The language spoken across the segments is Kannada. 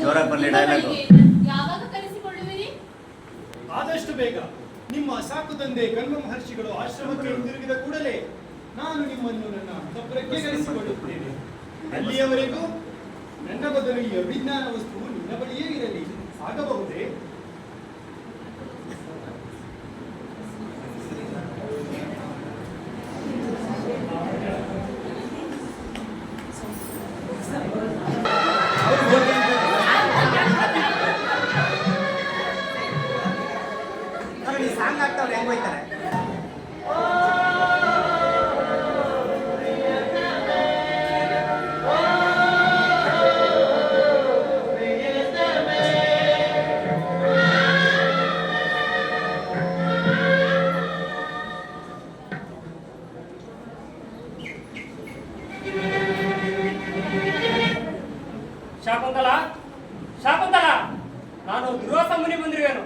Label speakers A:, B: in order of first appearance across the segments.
A: ಜೋರಾಗಿ ಬರಲಿ ಡೈಲಾಗು.
B: ಯಾವಾಗ ಕರೆಸಿಕೊಳ್ಳುವಿರಿ?
C: ಆದಷ್ಟು ಬೇಗ. ನಿಮ್ಮ ಸಾಕು ತಂದೆ ಗಂಗ ಮಹರ್ಷಿಗಳು ಆಶ್ರಮಕ್ಕೆ ಹಿಂದಿರುಗಿದ ಕೂಡಲೇ ನಾನು ನಿಮ್ಮನ್ನು ನನ್ನ ಅಂತಃಪುರಕ್ಕೆ ಕರೆಸಿಕೊಳ್ಳುತ್ತೇನೆ. ಅಲ್ಲಿಯವರೆಗೂ ನನ್ನ ಬದಲು ಈ ಅಭಿಜ್ಞಾನ ವಸ್ತುವು ನಿನ್ನ ಬಳಿಯೇ ಇರಲಿ. ಆಗಬಹುದೇ?
A: ಸಾಂಗ್ ಆಗ್ತಾವ್ರೆ ಹೆಂಗ್ ಹೋಯ್ತಾರೆ.
D: ಶಾಕುಂತಲ, ಶಾಕುಂತಲ, ನಾನು ದುರ್ವಾಸ ಮುನಿ ಬಂದಿರುವೆನು.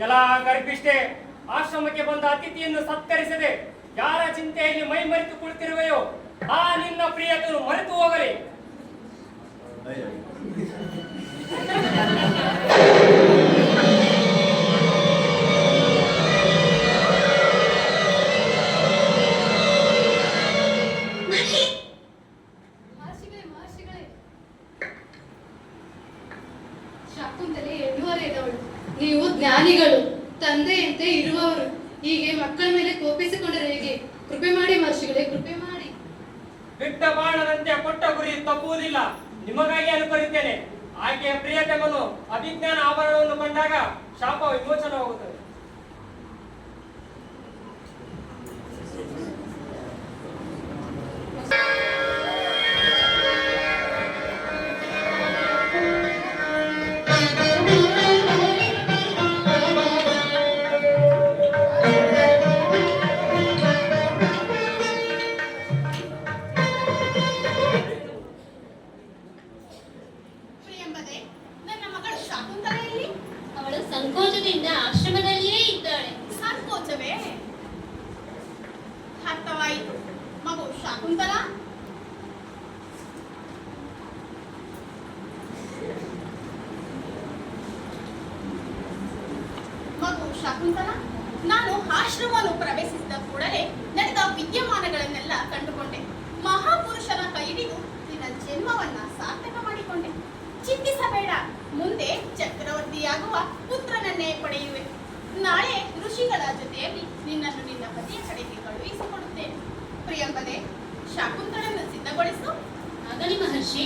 D: ಎಲ್ಲ ಗರ್ಭಿಷ್ಠೆ, ಆಶ್ರಮಕ್ಕೆ ಬಂದ ಅತಿಥಿಯನ್ನು ಸತ್ಕರಿಸದೆ ಯಾರ ಚಿಂತೆಯಲ್ಲಿ ಮೈ ಮರೆತು ಕುಳಿತಿರುವೆಯೋ ಆ ನಿನ್ನ ಪ್ರಿಯತನು ಮರೆತು ಹೋಗಲಿ.
B: ಶಾಕುಂತಲೆ ಎನ್ನುವರೆದವಳು, ನೀವು ಜ್ಞಾನಿಗಳು, ತಂದೆಯಂತೆ ಇರುವವರು. ಹೀಗೆ ಮಕ್ಕಳ ಮೇಲೆ ಕೋಪಿಸಿಕೊಂಡರೆ ಹೇಗೆ? ಕೃಪೆ ಮಾಡಿ ಮಹರ್ಷಿಗಳೇ, ಕೃಪೆ ಮಾಡಿ.
D: ಬಿಟ್ಟ ಬಾಣದಂತೆ ಕೊಟ್ಟ ಗುರಿ ತಪ್ಪುವುದಿಲ್ಲ. ನಿಮಗಾಗಿ ಅನುಕರಿದ್ದೇನೆ. ಆಕೆಯ ಪ್ರಿಯತಮನು ಅಭಿಜ್ಞಾನ ಆಭರಣವನ್ನು ಕಂಡಾಗ ಶಾಪ ವಿಮೋಚನವಾಗುತ್ತದೆ.
B: ಅವಳು ಸಂಕೋಚದಿಂದ ಆಶ್ರಮದಲ್ಲಿಯೇ ಇದ್ದಾಳೆ.
E: ಸಂಕೋಚವೇ? ಅರ್ಥವಾಯಿತು. ಮಗು ಶಾಕುಂತಲ, ನಾನು ಆಶ್ರಮವನ್ನು ಪ್ರವೇಶಿಸಿದ ಕೂಡಲೇ ನಡೆದ ವಿದ್ಯಮಾನಗಳನ್ನೆಲ್ಲ ಕಂಡುಕೊಂಡೆ. ಮಹಾಪುರುಷನ ಕೈ ಹಿಡಿದು ನಿನ್ನ ಜನ್ಮವನ್ನ ಸಾರ್ಥಕ ಮಾಡಿಕೊಂಡೆ. ಚಿಂತಿಸಬೇಡ, ಮುಂದೆ ಚಕ್ರವರ್ತಿಯಾಗುವ ಪುತ್ರನನ್ನೇ ಪಡೆಯುವೆ. ನಾಳೆ ಋಷಿಗಳ ಜೊತೆಯಲ್ಲಿ ನಿನ್ನನ್ನು ನಿನ್ನ ಪತಿಯ ಕಡೆಗೆ ಕಳುಹಿಸಿಕೊಡುತ್ತೇನೆ. ಪ್ರಿಯಂಬದೆ, ಶಾಕುಂತಳನ್ನು ಸಿದ್ಧಗೊಳಿಸು.
B: ಆಗಲಿ ಮಹರ್ಷಿ.